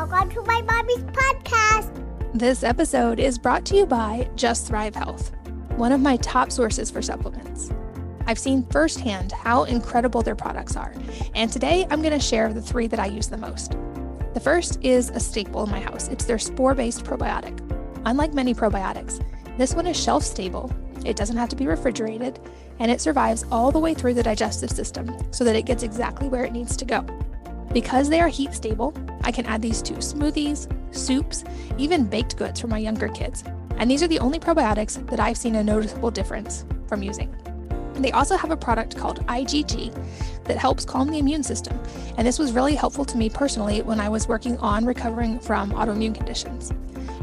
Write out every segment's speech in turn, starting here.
Welcome to my mommy's podcast. This episode is brought to you by Just Thrive Health, one of my top sources for supplements. I've seen firsthand how incredible their products are, and today I'm going to share the 3 that I use the most. The first is a staple in my house. It's their Spore-based probiotic. Unlike many probiotics, this one is shelf-stable, it doesn't have to be refrigerated, and it survives all the way through the digestive system so that it gets exactly where it needs to go. Because they are heat stable, I can add these to smoothies, soups, even baked goods for my younger kids. And these are the only probiotics that I've seen a noticeable difference from using. They also have a product called IgG that helps calm the immune system. And this was really helpful to me personally when I was working on recovering from autoimmune conditions.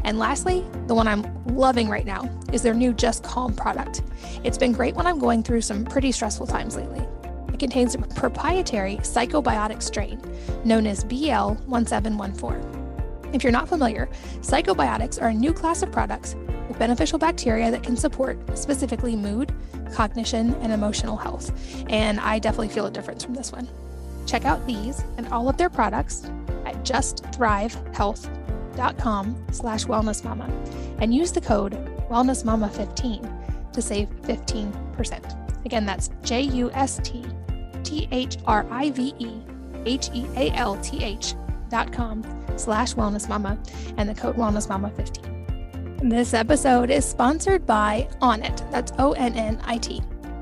And lastly, the one I'm loving right now is their new Just Calm product. It's been great when I'm going through some pretty stressful times lately. It contains a proprietary psychobiotic strain known as BL1714. If you're not familiar, psychobiotics are a new class of products with beneficial bacteria that can support specifically mood, cognition, and emotional health. And I definitely feel a difference from this one. Check out these and all of their products at justthrivehealth.com/wellnessmama and use the code wellnessmama15 to save 15%. Again, that's justthrivehealth.com/wellnessmama and the code wellnessmama15. This episode is sponsored by Onnit. That's ONNIT.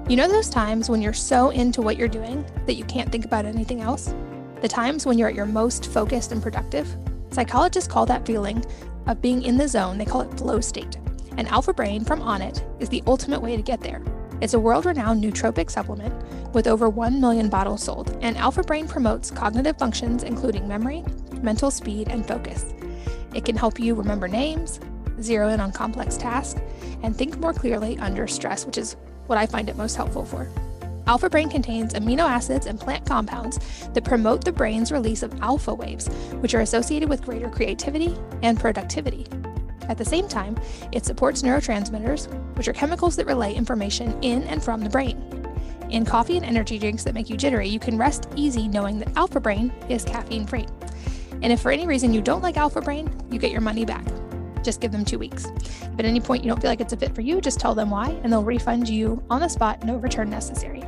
You know those times when you're so into what you're doing that you can't think about anything else? The times when you're at your most focused and productive? Psychologists call that feeling of being in the zone, they call it flow state. And Alpha Brain from Onnit is the ultimate way to get there. It's a world-renowned nootropic supplement with over 1 million bottles sold, and Alpha Brain promotes cognitive functions including memory, mental speed, and focus. It can help you remember names, zero in on complex tasks, and think more clearly under stress, which is what I find it most helpful for. Alpha Brain contains amino acids and plant compounds that promote the brain's release of alpha waves, which are associated with greater creativity and productivity. At the same time, it supports neurotransmitters, which are chemicals that relay information in and from the brain. In coffee and energy drinks that make you jittery, you can rest easy knowing that Alpha Brain is caffeine-free. And if for any reason you don't like Alpha Brain, you get your money back. Just give them 2 weeks. If at any point you don't feel like it's a fit for you, just tell them why, and they'll refund you on the spot, no return necessary.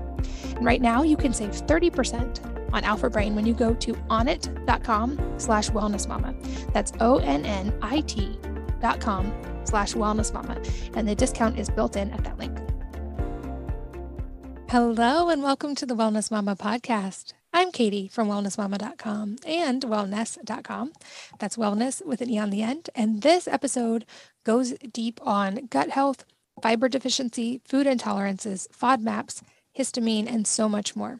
And right now, you can save 30% on Alpha Brain when you go to onnit.com/wellnessmama. That's ONNIT.com/wellnessmama, and the discount is built in at that link. Hello, and welcome to the Wellness Mama podcast. I'm Katie from wellnessmama.com and wellness.com. That's wellness with an E on the end. And this episode goes deep on gut health, fiber deficiency, food intolerances, Fodmaps, histamine, and so much more.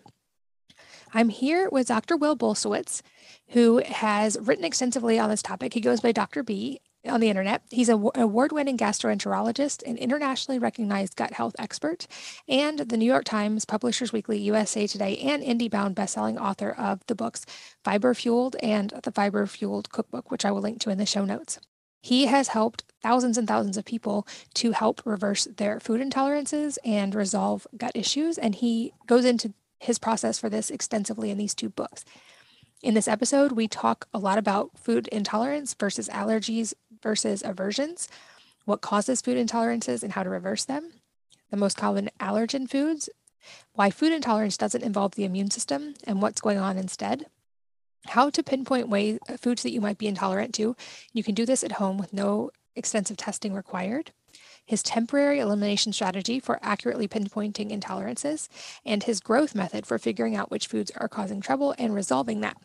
I'm here with Dr. Will Bulsiewicz, who has written extensively on this topic. He goes by Dr. B on the internet. He's an award-winning gastroenterologist, an internationally recognized gut health expert, and the New York Times, Publishers Weekly, USA Today, and IndieBound bestselling author of the books Fiber Fueled and the Fiber Fueled Cookbook, which I will link to in the show notes. He has helped thousands and thousands of people to help reverse their food intolerances and resolve gut issues, and he goes into his process for this extensively in these 2 books. In this episode, we talk a lot about food intolerance versus allergies versus aversions, what causes food intolerances and how to reverse them, the most common allergen foods, why food intolerance doesn't involve the immune system and what's going on instead, how to pinpoint foods that you might be intolerant to. You can do this at home with no extensive testing required, his temporary elimination strategy for accurately pinpointing intolerances, and his growth method for figuring out which foods are causing trouble and resolving that.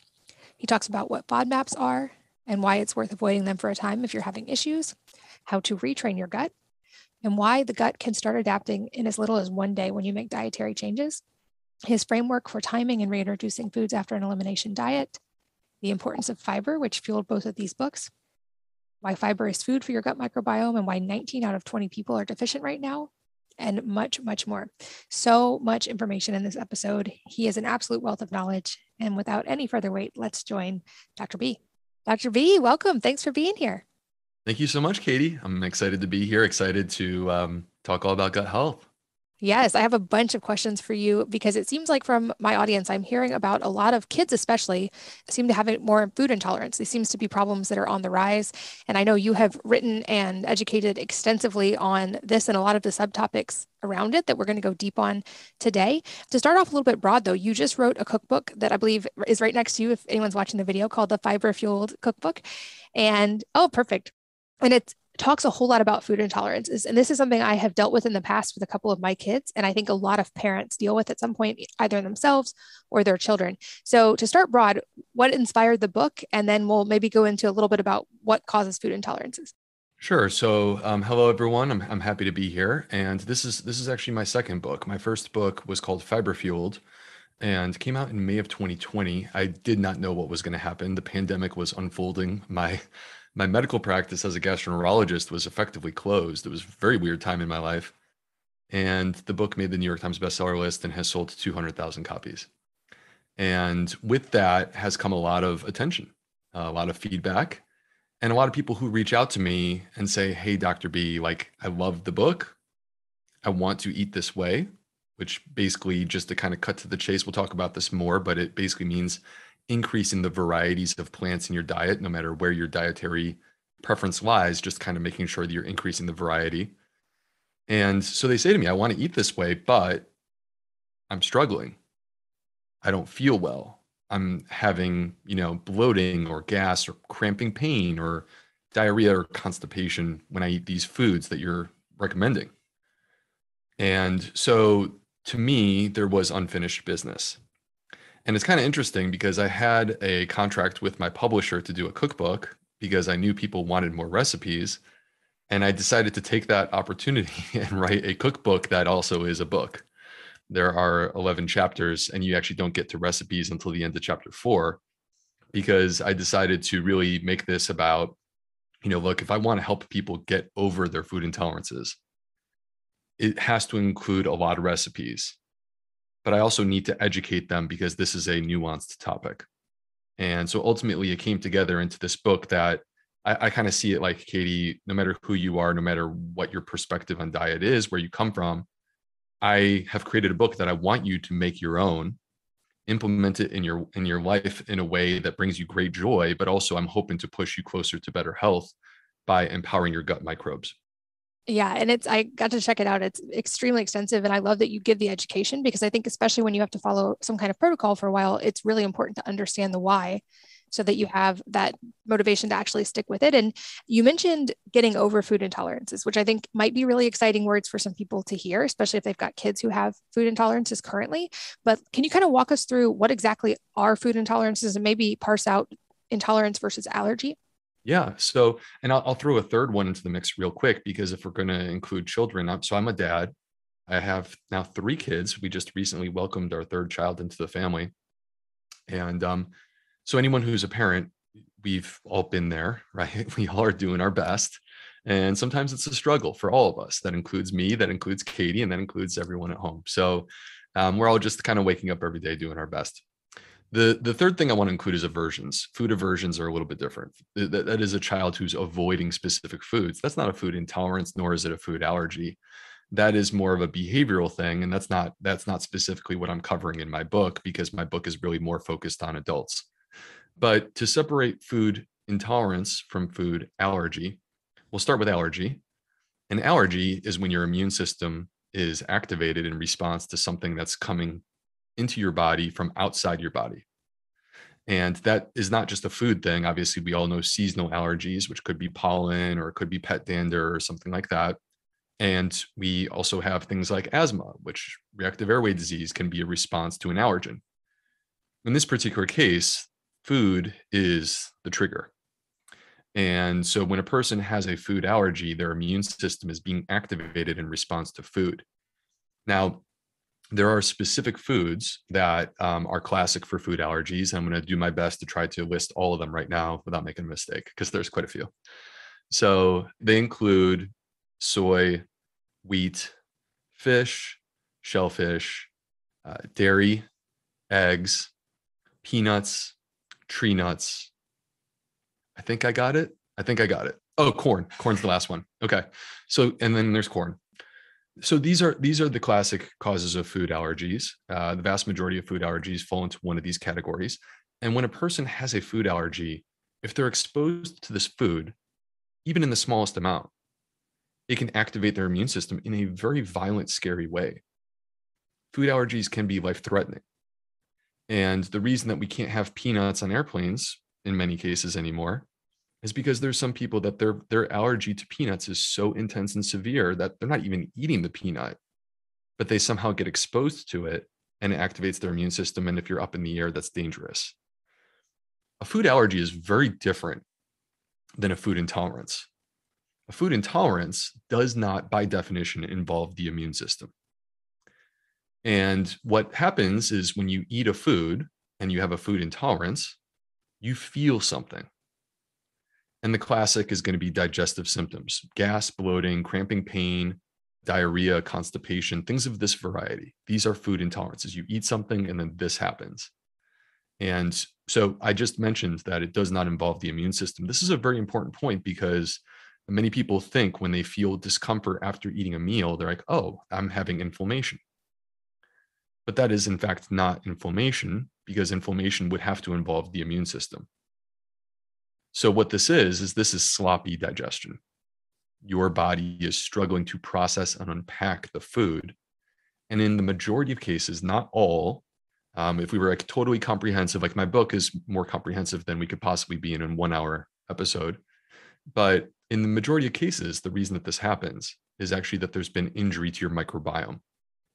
He talks about what FODMAPs are and why it's worth avoiding them for a time if you're having issues, how to retrain your gut, and why the gut can start adapting in as little as 1 day when you make dietary changes, his framework for timing and reintroducing foods after an elimination diet, the importance of fiber, which fueled both of these books, why fiber is food for your gut microbiome, and why 19 out of 20 people are deficient right now, and much, much more. So much information in this episode. He is an absolute wealth of knowledge. And without any further wait, let's join Dr. B. Dr. B, welcome. Thanks for being here. Thank you so much, Katie. I'm excited to be here, excited to talk all about gut health. Yes, I have a bunch of questions for you because it seems like from my audience, I'm hearing about a lot of kids, especially, seem to have more food intolerance. These seems to be problems that are on the rise. And I know you have written and educated extensively on this and a lot of the subtopics around it that we're going to go deep on today. To start off a little bit broad, though, you just wrote a cookbook that I believe is right next to you if anyone's watching the video called the Fiber Fueled Cookbook. And oh, perfect. And it talks a whole lot about food intolerances. And this is something I have dealt with in the past with a couple of my kids. And I think a lot of parents deal with at some point, either themselves or their children. So to start broad, what inspired the book? And then we'll maybe go into a little bit about what causes food intolerances. Sure. So, hello everyone. I'm happy to be here, and this is actually my second book. My first book was called Fiber Fueled, and came out in May of 2020. I did not know what was going to happen. The pandemic was unfolding. My medical practice as a gastroenterologist was effectively closed. It was a very weird time in my life, and the book made the New York Times bestseller list and has sold 200,000 copies. And with that has come a lot of attention, a lot of feedback, and a lot of people who reach out to me and say, "Hey, Dr. B, like, I love the book. I want to eat this way," which basically, just to kind of cut to the chase, we'll talk about this more, but it basically means increasing the varieties of plants in your diet, no matter where your dietary preference lies, just kind of making sure that you're increasing the variety. And so they say to me, "I want to eat this way, but I'm struggling. I don't feel well. I'm having, bloating or gas or cramping pain or diarrhea or constipation when I eat these foods that you're recommending." And so to me, there was unfinished business. And it's kind of interesting because I had a contract with my publisher to do a cookbook because I knew people wanted more recipes. And I decided to take that opportunity and write a cookbook that also is a book. There are 11 chapters, and you actually don't get to recipes until the end of chapter 4, because I decided to really make this about, look, if I want to help people get over their food intolerances, it has to include a lot of recipes, but I also need to educate them because this is a nuanced topic. And so ultimately it came together into this book that I kind of see it like, Katie, no matter who you are, no matter what your perspective on diet is, where you come from, I have created a book that I want you to make your own, implement it in your life in a way that brings you great joy, but also I'm hoping to push you closer to better health by empowering your gut microbes. Yeah, and I got to check it out. It's extremely extensive. And I love that you give the education because I think, especially when you have to follow some kind of protocol for a while, it's really important to understand the why so that you have that motivation to actually stick with it. And you mentioned getting over food intolerances, which I think might be really exciting words for some people to hear, especially if they've got kids who have food intolerances currently. But can you kind of walk us through what exactly are food intolerances and maybe parse out intolerance versus allergy? Yeah. So, and I'll throw a third one into the mix real quick, because if we're going to include children, I'm a dad. I have now 3 kids. We just recently welcomed our third child into the family. And so anyone who's a parent, we've all been there, right? We all are doing our best. And sometimes it's a struggle for all of us. That includes me, that includes Katie, and that includes everyone at home. So we're all just kind of waking up every day doing our best. The third thing I want to include is aversions. Food aversions are a little bit different. That is a child who's avoiding specific foods. That's not a food intolerance, nor is it a food allergy. That is more of a behavioral thing, and that's not specifically what I'm covering in my book, because my book is really more focused on adults. But to separate food intolerance from food allergy, we'll start with allergy. An allergy is when your immune system is activated in response to something that's coming into your body from outside your body. And that is not just a food thing. Obviously, we all know seasonal allergies, which could be pollen or it could be pet dander or something like that. And we also have things like asthma, which reactive airway disease can be a response to an allergen. In this particular case, food is the trigger. And so when a person has a food allergy, their immune system is being activated in response to food. Now, there are specific foods that are classic for food allergies. I'm going to do my best to try to list all of them right now without making a mistake, because there's quite a few. So they include soy, wheat, fish, shellfish, dairy, eggs, peanuts, tree nuts. I think I got it. Oh, corn. Corn's the last one. Okay. So, and then there's corn. So these are the classic causes of food allergies. The vast majority of food allergies fall into one of these categories. And when a person has a food allergy, if they're exposed to this food, even in the smallest amount, it can activate their immune system in a very violent, scary way. Food allergies can be life-threatening. And the reason that we can't have peanuts on airplanes in many cases anymore is because there's some people that their allergy to peanuts is so intense and severe that they're not even eating the peanut, but they somehow get exposed to it and it activates their immune system. And if you're up in the air, that's dangerous. A food allergy is very different than a food intolerance. A food intolerance does not, by definition, involve the immune system. And what happens is when you eat a food and you have a food intolerance, you feel something. And the classic is going to be digestive symptoms: gas, bloating, cramping, pain, diarrhea, constipation, things of this variety. These are food intolerances. You eat something and then this happens. And so I just mentioned that it does not involve the immune system. This is a very important point because many people think when they feel discomfort after eating a meal, they're like, oh, I'm having inflammation. But that is in fact not inflammation, because inflammation would have to involve the immune system. So what this is this is sloppy digestion. Your body is struggling to process and unpack the food. And in the majority of cases, not all, if we were like totally comprehensive, like my book is more comprehensive than we could possibly be in a 1 hour episode. But in the majority of cases, the reason that this happens is actually that there's been injury to your microbiome.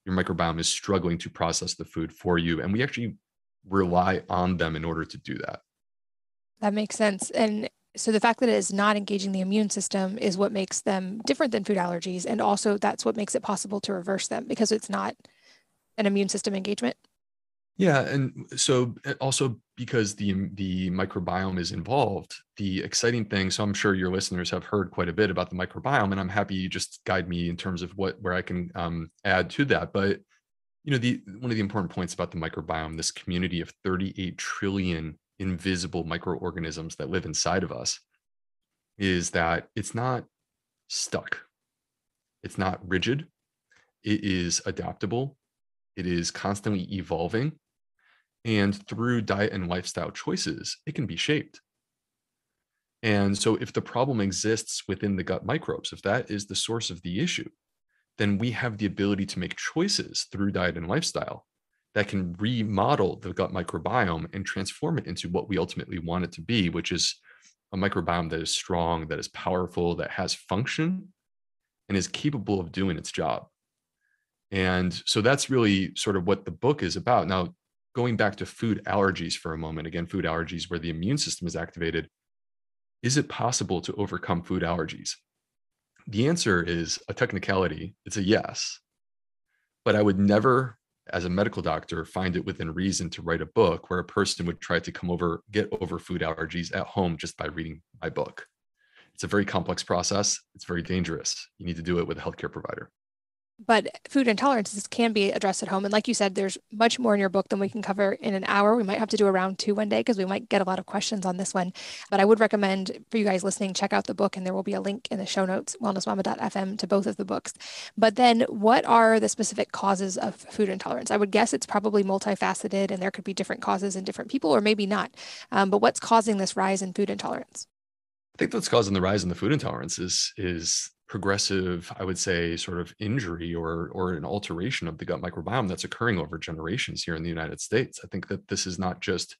Your microbiome is struggling to process the food for you. And we actually rely on them in order to do that. That makes sense. And so the fact that it is not engaging the immune system is what makes them different than food allergies. And also that's what makes it possible to reverse them, because it's not an immune system engagement. Yeah, and so also because the microbiome is involved, the exciting thing, so I'm sure your listeners have heard quite a bit about the microbiome, and I'm happy you just guide me in terms of where I can add to that. But one of the important points about the microbiome, this community of 38 trillion invisible microorganisms that live inside of us, is that it's not stuck. It's not rigid. It is adaptable. It is constantly evolving. And through diet and lifestyle choices, it can be shaped. And so if the problem exists within the gut microbes, if that is the source of the issue, then we have the ability to make choices through diet and lifestyle that can remodel the gut microbiome and transform it into what we ultimately want it to be, which is a microbiome that is strong, that is powerful, that has function, and is capable of doing its job. And so that's really sort of what the book is about. Now, going back to food allergies for a moment, again, food allergies where the immune system is activated, is it possible to overcome food allergies? The answer is a technicality. It's a yes. But I would never, as a medical doctor, find it within reason to write a book where a person would try to get over food allergies at home just by reading my book. It's a very complex process. It's very dangerous. You need to do it with a healthcare provider. But food intolerances can be addressed at home. And like you said, there's much more in your book than we can cover in an hour. We might have to do a round 2 one day because we might get a lot of questions on this one. But I would recommend for you guys listening, check out the book, and there will be a link in the show notes, wellnessmama.fm, to both of the books. But then what are the specific causes of food intolerance? I would guess it's probably multifaceted and there could be different causes in different people, or maybe not. But what's causing this rise in food intolerance? I think what's causing the rise in the food intolerance is progressive, I would say, sort of injury or an alteration of the gut microbiome that's occurring over generations here in the United States. I think that this is not just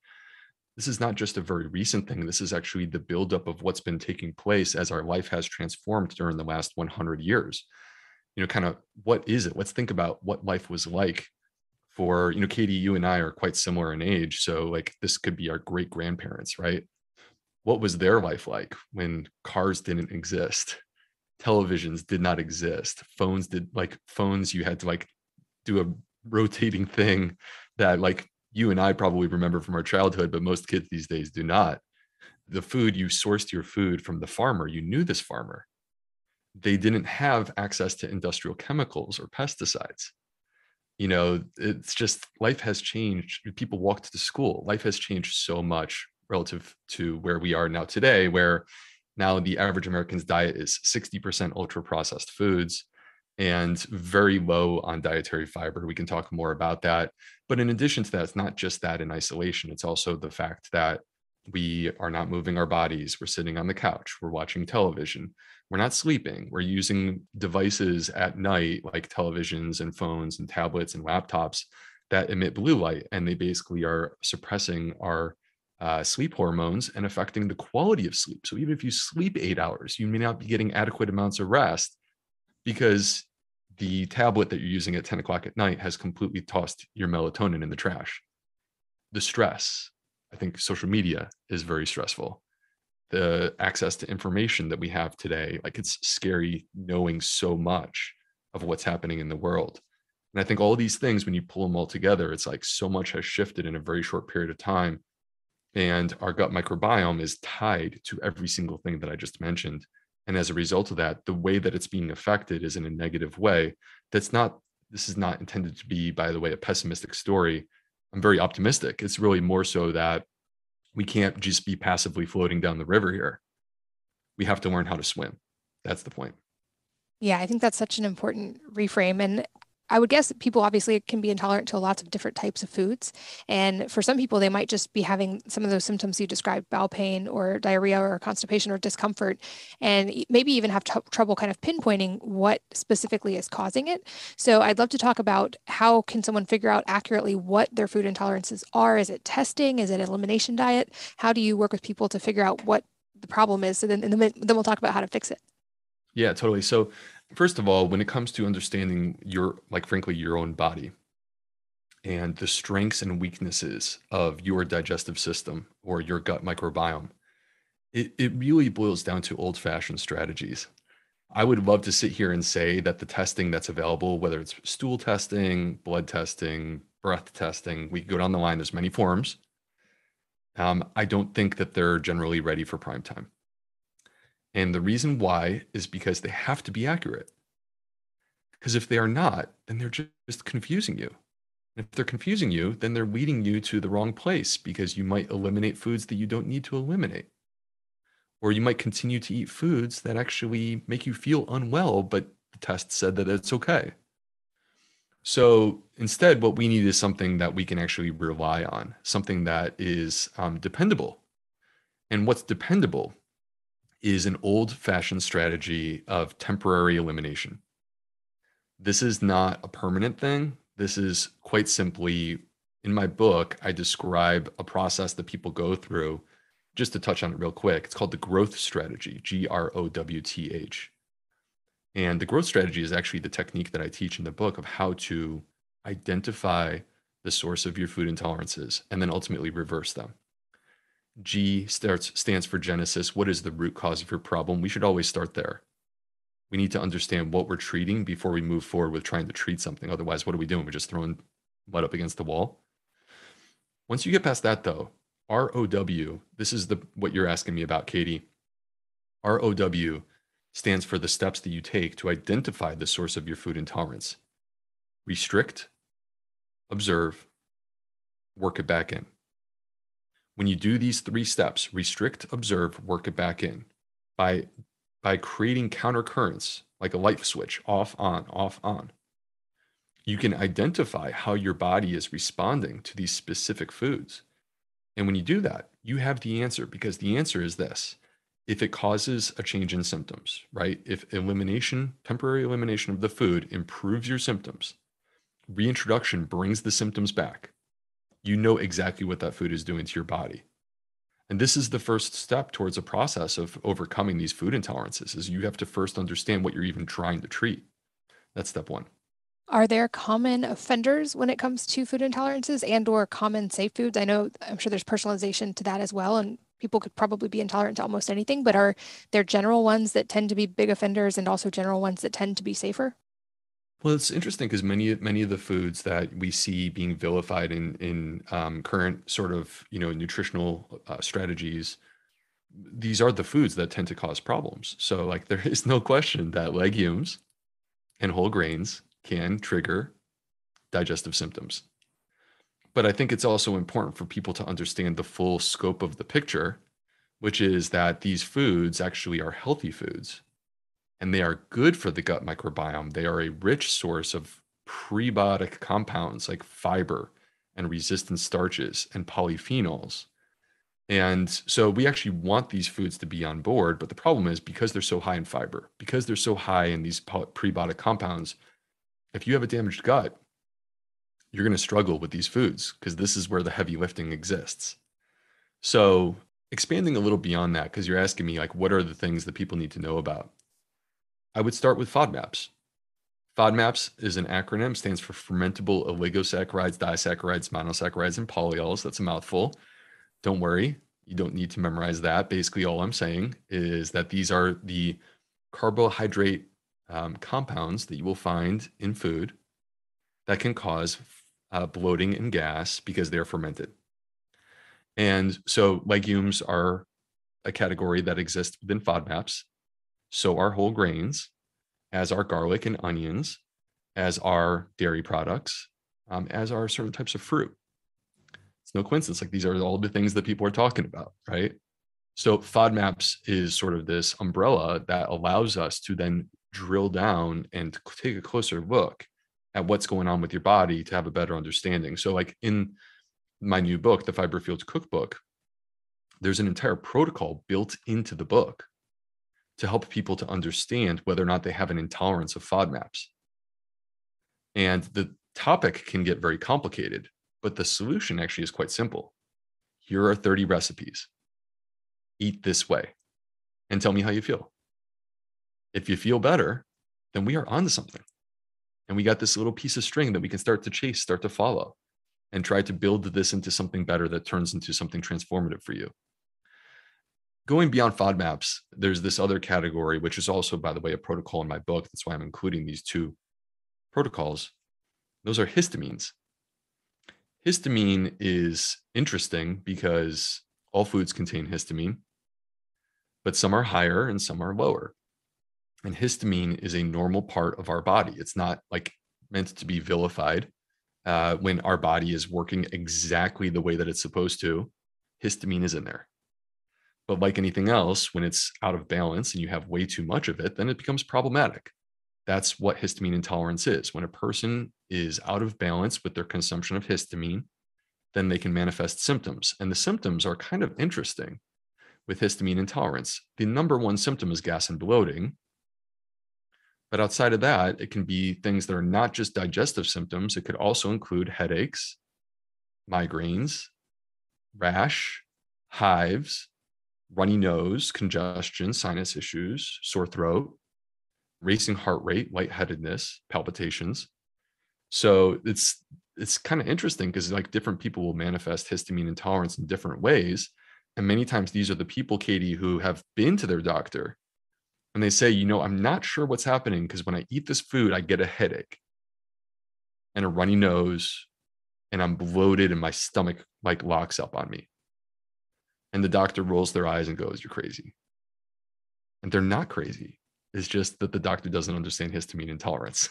a very recent thing. This is actually the buildup of what's been taking place as our life has transformed during the last 100 years. Kind of what is it? Let's think about what life was like for, Katie, you and I are quite similar in age. So like this could be our great grandparents, right? What was their life like when cars didn't exist? Televisions did not exist. Phones, you had to do a rotating thing that you and I probably remember from our childhood, but most kids these days do not. The food, you sourced your food from the farmer. You knew this farmer. They didn't have access to industrial chemicals or pesticides. It's just life has changed. People walked to school. Life has changed so much relative to where we are now today, where now the average American's diet is 60% ultra processed foods. and very low on dietary fiber. We can talk more about that. But in addition to that, it's not just that in isolation. It's also the fact that we are not moving our bodies. We're sitting on the couch. We're watching television. We're not sleeping. We're using devices at night like televisions and phones and tablets and laptops that emit blue light. And they basically are suppressing our sleep hormones and affecting the quality of sleep. So even if you sleep 8 hours, you may not be getting adequate amounts of rest because the tablet that you're using at 10 o'clock at night has completely tossed your melatonin in the trash. The stress, I think social media is very stressful. The access to information that we have today, like it's scary knowing so much of what's happening in the world. And I think all these things, when you pull them all together, it's like so much has shifted in a very short period of time. And our gut microbiome is tied to every single thing that I just mentioned. And as a result of that, the way that it's being affected is in a negative way. This is not intended to be, by the way, a pessimistic story. I'm very optimistic. It's really more so that we can't just be passively floating down the river here. We have to learn how to swim. That's the point. Yeah, I think that's such an important reframe. And I would guess that people obviously can be intolerant to lots of different types of foods. And for some people, they might just be having some of those symptoms you described, bowel pain or diarrhea or constipation or discomfort, and maybe even have trouble kind of pinpointing what specifically is causing it. So I'd love to talk about how can someone figure out accurately what their food intolerances are? Is it testing? Is it an elimination diet? How do you work with people to figure out what the problem is? So then we'll talk about how to fix it. Yeah, totally. So first of all, when it comes to understanding frankly, your own body and the strengths and weaknesses of your digestive system or your gut microbiome, it really boils down to old-fashioned strategies. I would love to sit here and say that the testing that's available, whether it's stool testing, blood testing, breath testing, we go down the line, there's many forms. I don't think that they're generally ready for prime time. And the reason why is because they have to be accurate. Because if they are not, then they're just confusing you. And if they're confusing you, then they're leading you to the wrong place because you might eliminate foods that you don't need to eliminate. Or you might continue to eat foods that actually make you feel unwell, but the test said that it's okay. So instead, what we need is something that we can actually rely on, something that is dependable. And what's dependable is an old-fashioned strategy of temporary elimination. This is not a permanent thing. This is quite simply, in my book, I describe a process that people go through. Just to touch on it real quick, it's called the growth strategy, GROWTH. And the growth strategy is actually the technique that I teach in the book of how to identify the source of your food intolerances and then ultimately reverse them. G stands for Genesis. What is the root cause of your problem? We should always start there. We need to understand what we're treating before we move forward with trying to treat something. Otherwise, what are we doing? We're just throwing mud up against the wall. Once you get past that, though, ROW, this is what you're asking me about, Katie. ROW stands for the steps that you take to identify the source of your food intolerance. Restrict, observe, work it back in. When you do these 3 steps, restrict, observe, work it back in, by creating countercurrents, like a light switch, off, on, you can identify how your body is responding to these specific foods. And when you do that, you have the answer, because the answer is this. If it causes a change in symptoms, right? If temporary elimination of the food improves your symptoms, reintroduction brings the symptoms back, you know exactly what that food is doing to your body. And this is the first step towards a process of overcoming these food intolerances, is you have to first understand what you're even trying to treat. That's step 1. Are there common offenders when it comes to food intolerances and or common safe foods? I'm sure there's personalization to that as well, and people could probably be intolerant to almost anything, but are there general ones that tend to be big offenders and also general ones that tend to be safer? Well, it's interesting because many of the foods that we see being vilified in current sort of nutritional strategies, these are the foods that tend to cause problems. So like there is no question that legumes and whole grains can trigger digestive symptoms. But I think it's also important for people to understand the full scope of the picture, which is that these foods actually are healthy foods. and they are good for the gut microbiome. They are a rich source of prebiotic compounds like fiber and resistant starches and polyphenols. And so we actually want these foods to be on board, but the problem is because they're so high in fiber, because they're so high in these prebiotic compounds, if you have a damaged gut, you're going to struggle with these foods because this is where the heavy lifting exists. So expanding a little beyond that, because you're asking me like, what are the things that people need to know about? I would start with FODMAPs. FODMAPs is an acronym, stands for fermentable oligosaccharides, disaccharides, monosaccharides, and polyols. That's a mouthful. Don't worry, you don't need to memorize that. Basically, all I'm saying is that these are the carbohydrate compounds that you will find in food that can cause bloating and gas because they're fermented. And so legumes are a category that exists within FODMAPs. So are whole grains, as are garlic and onions, as are dairy products, as are certain types of fruit. It's no coincidence. Like these are all the things that people are talking about, right? So FODMAPs is sort of this umbrella that allows us to then drill down and take a closer look at what's going on with your body to have a better understanding. So like in my new book, the Fiber Fueled Cookbook, there's an entire protocol built into the book to help people to understand whether or not they have an intolerance of FODMAPs. And the topic can get very complicated, but the solution actually is quite simple. Here are 30 recipes. Eat this way and tell me how you feel. If you feel better, then we are onto something. And we got this little piece of string that we can start to chase, start to follow, and try to build this into something better that turns into something transformative for you. Going beyond FODMAPs, there's this other category, which is also, by the way, a protocol in my book. That's why I'm including these two protocols. Those are histamines. Histamine is interesting because all foods contain histamine, but some are higher and some are lower. And histamine is a normal part of our body. It's not like meant to be vilified. When our body is working exactly the way that it's supposed to, histamine is in there. But like anything else, when it's out of balance and you have way too much of it, then it becomes problematic. That's what histamine intolerance is. When a person is out of balance with their consumption of histamine, then they can manifest symptoms. And the symptoms are kind of interesting with histamine intolerance. The number one symptom is gas and bloating. But outside of that, it can be things that are not just digestive symptoms. It could also include headaches, migraines, rash, hives, runny nose, congestion, sinus issues, sore throat, racing heart rate, lightheadedness, palpitations. So it's kind of interesting because like different people will manifest histamine intolerance in different ways. And many times these are the people, Katie, who have been to their doctor and they say, you know, I'm not sure what's happening because when I eat this food, I get a headache and a runny nose and I'm bloated and my stomach like locks up on me. And the doctor rolls their eyes and goes, you're crazy. And they're not crazy. It's just that the doctor doesn't understand histamine intolerance.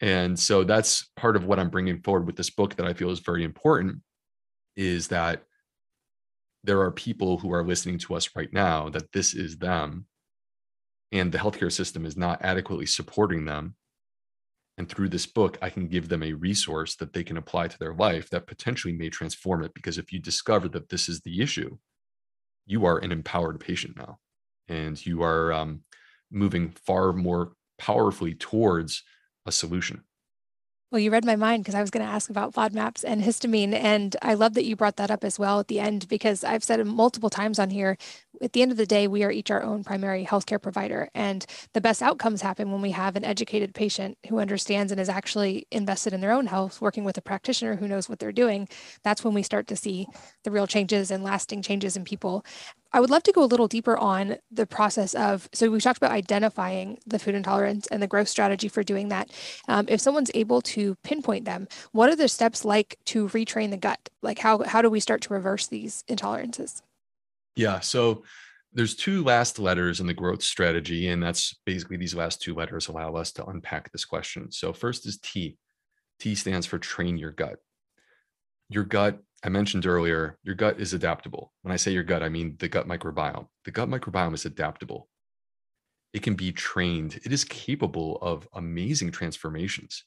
And so that's part of what I'm bringing forward with this book that I feel is very important, is that there are people who are listening to us right now that this is them and the healthcare system is not adequately supporting them. And through this book, I can give them a resource that they can apply to their life that potentially may transform it. Because if you discover that this is the issue, you are an empowered patient now, and you are moving far more powerfully towards a solution. Well, you read my mind because I was going to ask about FODMAPs and histamine. And I love that you brought that up as well at the end, because I've said it multiple times on here. At the end of the day, we are each our own primary healthcare provider. And the best outcomes happen when we have an educated patient who understands and is actually invested in their own health, working with a practitioner who knows what they're doing. That's when we start to see the real changes and lasting changes in people. I would love to go a little deeper on the process of, so we talked about identifying the food intolerance and the growth strategy for doing that. If someone's able to pinpoint them, what are the steps like to retrain the gut? Like how do we start to reverse these intolerances? Yeah, so there's two last letters in the growth strategy, and that's basically these last two letters allow us to unpack this question. So first is T. T stands for train your gut. Your gut, I mentioned earlier, your gut is adaptable. When I say your gut, I mean the gut microbiome. The gut microbiome is adaptable. It can be trained. It is capable of amazing transformations.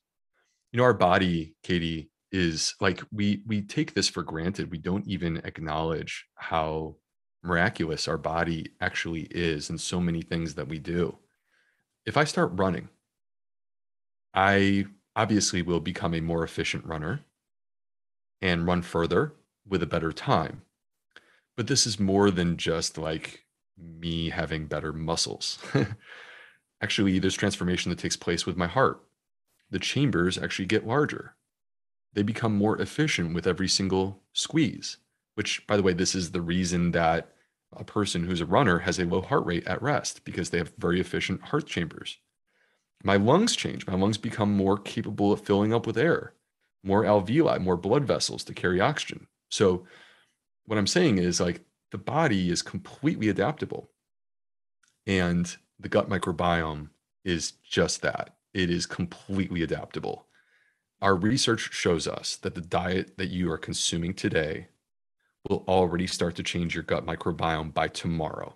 Our body, Katie, is like we take this for granted. We don't even acknowledge how miraculous our body actually is in so many things that we do. If I start running, I obviously will become a more efficient runner and run further with a better time. But this is more than just like me having better muscles. Actually, there's transformation that takes place with my heart. The chambers actually get larger. They become more efficient with every single squeeze, which, by the way, this is the reason that a person who's a runner has a low heart rate at rest, because they have very efficient heart chambers. My lungs change. My lungs become more capable of filling up with air, more alveoli, more blood vessels to carry oxygen. So what I'm saying is, like, the body is completely adaptable. And the gut microbiome is just that. It is completely adaptable. Our research shows us that the diet that you are consuming today will already start to change your gut microbiome by tomorrow.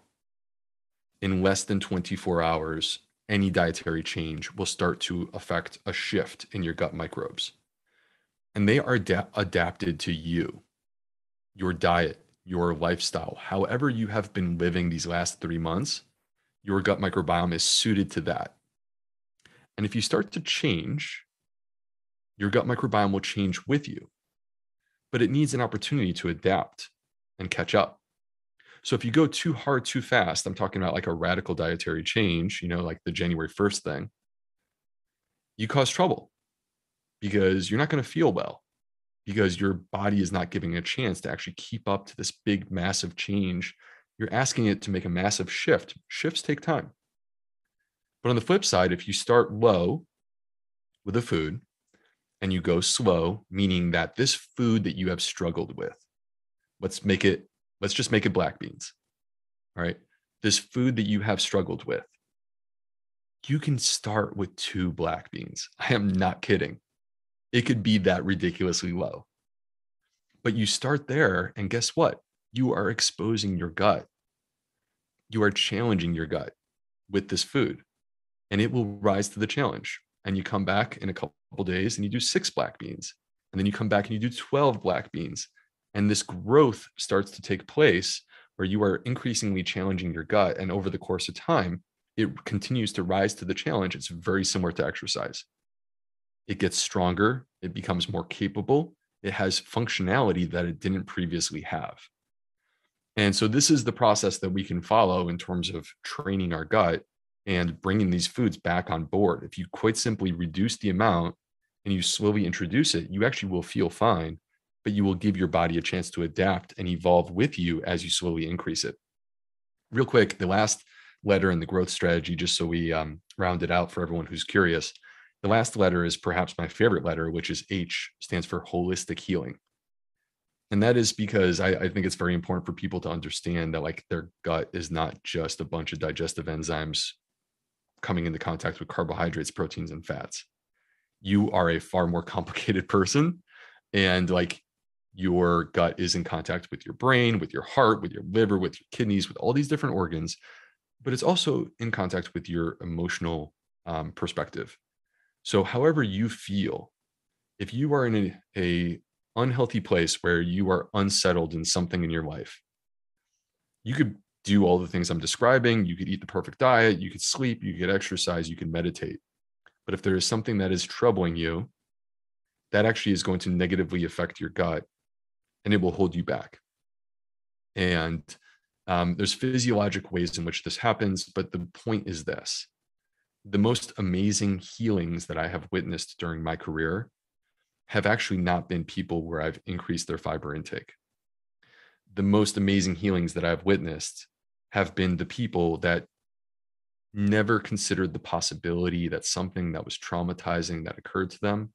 In less than 24 hours, any dietary change will start to affect a shift in your gut microbes. And they are adapted to you, your diet, your lifestyle. However you have been living these last 3 months, your gut microbiome is suited to that. And if you start to change, your gut microbiome will change with you. But it needs an opportunity to adapt and catch up. So if you go too hard, too fast, I'm talking about like a radical dietary change, like the January 1st thing, you cause trouble because you're not going to feel well, because your body is not giving a chance to actually keep up to this big, massive change. You're asking it to make a massive shift. Shifts take time. But on the flip side, if you start low with a food and you go slow, meaning that this food that you have struggled with, let's just make it black beans. All right. This food that you have struggled with, you can start with 2 black beans. I am not kidding. It could be that ridiculously low. But you start there, and guess what? You are exposing your gut. You are challenging your gut with this food, and it will rise to the challenge. And you come back in a couple days and you do 6 black beans. And then you come back and you do 12 black beans. And this growth starts to take place where you are increasingly challenging your gut. And over the course of time, it continues to rise to the challenge. It's very similar to exercise. It gets stronger. It becomes more capable. It has functionality that it didn't previously have. And so this is the process that we can follow in terms of training our gut and bringing these foods back on board. If you quite simply reduce the amount and you slowly introduce it, you actually will feel fine, but you will give your body a chance to adapt and evolve with you as you slowly increase it. Real quick, the last letter in the growth strategy, just so we round it out for everyone who's curious. The last letter is perhaps my favorite letter, which is H, stands for holistic healing. And that is because I think it's very important for people to understand that, like, their gut is not just a bunch of digestive enzymes coming into contact with carbohydrates, proteins, and fats. You are a far more complicated person. And like, your gut is in contact with your brain, with your heart, with your liver, with your kidneys, with all these different organs, but it's also in contact with your emotional perspective. So however you feel, if you are in a unhealthy place where you are unsettled in something in your life, you could do all the things I'm describing. You could eat the perfect diet, you could sleep, you could exercise, you can meditate. But if there is something that is troubling you, that actually is going to negatively affect your gut, and it will hold you back. And there's physiologic ways in which this happens, but the point is this: the most amazing healings that I have witnessed during my career have actually not been people where I've increased their fiber intake. The most amazing healings that I've witnessed have been the people that never considered the possibility that something that was traumatizing that occurred to them,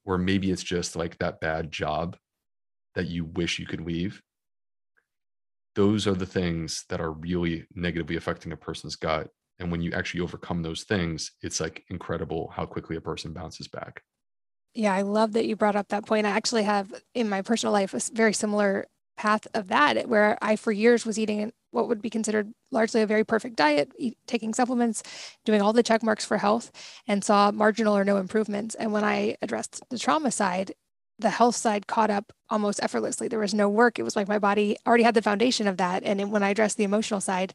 or maybe it's just like that bad job that you wish you could leave. Those are the things that are really negatively affecting a person's gut. And when you actually overcome those things, it's like incredible how quickly a person bounces back. Yeah, I love that you brought up that point. I actually have in my personal life a very similar path of that, where I for years was eating what would be considered largely a very perfect diet, taking supplements, doing all the check marks for health, and saw marginal or no improvements. And when I addressed the trauma side, the health side caught up almost effortlessly. There was no work. It was like my body already had the foundation of that. And when I addressed the emotional side,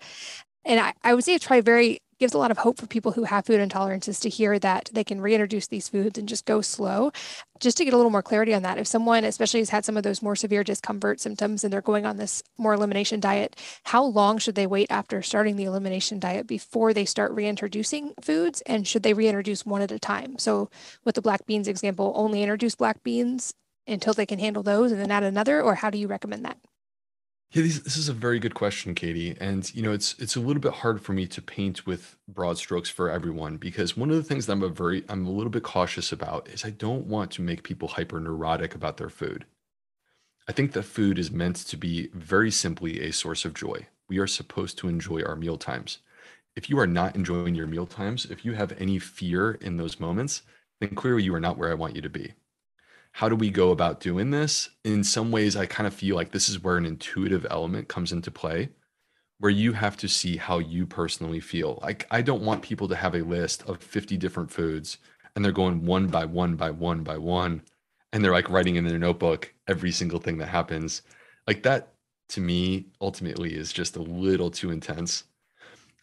and I would say it's probably gives a lot of hope for people who have food intolerances to hear that they can reintroduce these foods and just go slow. Just to get a little more clarity on that, if someone especially has had some of those more severe discomfort symptoms and they're going on this more elimination diet, how long should they wait after starting the elimination diet before they start reintroducing foods? And should they reintroduce one at a time? So with the black beans example, only introduce black beans until they can handle those and then add another, or how do you recommend that? Yeah, this is a very good question, Katie. And it's a little bit hard for me to paint with broad strokes for everyone because one of the things that I'm a little bit cautious about is I don't want to make people hyper neurotic about their food. I think that food is meant to be very simply a source of joy. We are supposed to enjoy our meal times. If you are not enjoying your meal times, if you have any fear in those moments, then clearly you are not where I want you to be. How do we go about doing this? In some ways, I kind of feel like this is where an intuitive element comes into play, where you have to see how you personally feel. Like, I don't want people to have a list of 50 different foods and they're going one by one by one by one. And they're like writing in their notebook every single thing that happens. Like, that to me, ultimately, is just a little too intense.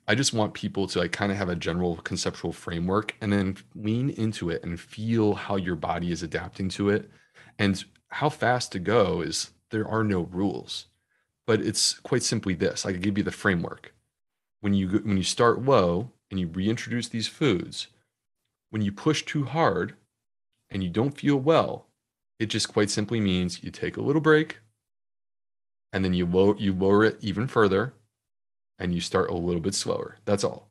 I just want people to like kind of have a general conceptual framework and then lean into it and feel how your body is adapting to it. And how fast to go is there are no rules, but it's quite simply this. I could give you the framework. When you start low and you reintroduce these foods, when you push too hard and you don't feel well, it just quite simply means you take a little break and then you lower it even further and you start a little bit slower. That's all.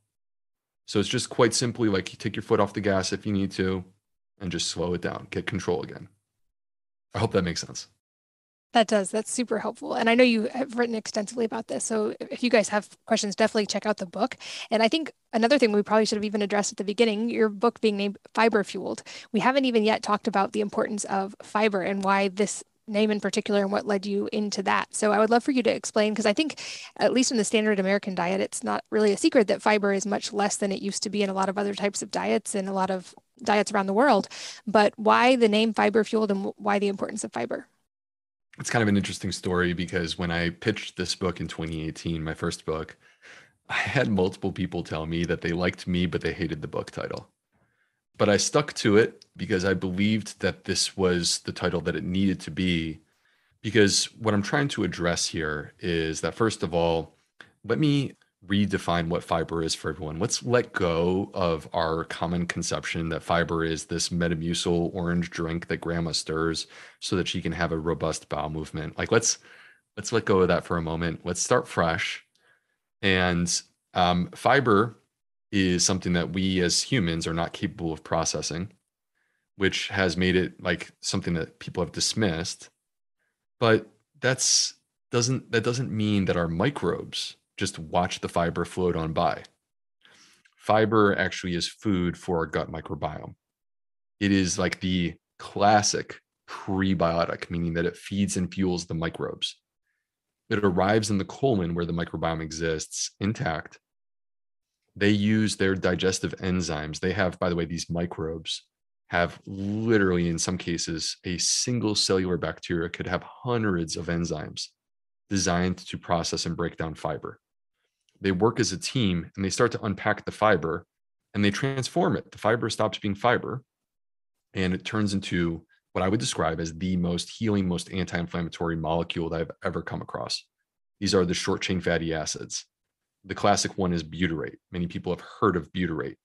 So it's just quite simply like you take your foot off the gas if you need to and just slow it down, get control again. I hope that makes sense. That does. That's super helpful. And I know you have written extensively about this. So if you guys have questions, definitely check out the book. And I think another thing we probably should have even addressed at the beginning, your book being named Fiber Fueled. We haven't even yet talked about the importance of fiber and why this name in particular and what led you into that. So I would love for you to explain, because I think at least in the standard American diet, it's not really a secret that fiber is much less than it used to be in a lot of other types of diets and a lot of diets around the world. But why the name Fiber Fueled and why the importance of fiber? It's kind of an interesting story because when I pitched this book in 2018, my first book, I had multiple people tell me that they liked me, but they hated the book title. But I stuck to it because I believed that this was the title that it needed to be. Because what I'm trying to address here is that, first of all, let me redefine what fiber is for everyone. Let's let go of our common conception that fiber is this Metamucil orange drink that grandma stirs so that she can have a robust bowel movement. Like, let's let go of that for a moment. Let's start fresh. And fiber is something that we as humans are not capable of processing, which has made it like something that people have dismissed. But that doesn't mean that our microbes just watch the fiber float on by. Fiber actually is food for our gut microbiome. It is like the classic prebiotic, meaning that it feeds and fuels the microbes. It arrives in the colon where the microbiome exists intact. They use their digestive enzymes. They have, by the way, these microbes have literally, in some cases, a single cellular bacteria could have hundreds of enzymes designed to process and break down fiber. They work as a team and they start to unpack the fiber and they transform it. The fiber stops being fiber and it turns into what I would describe as the most healing, most anti-inflammatory molecule that I've ever come across. These are the short chain fatty acids. The classic one is butyrate. Many people have heard of butyrate.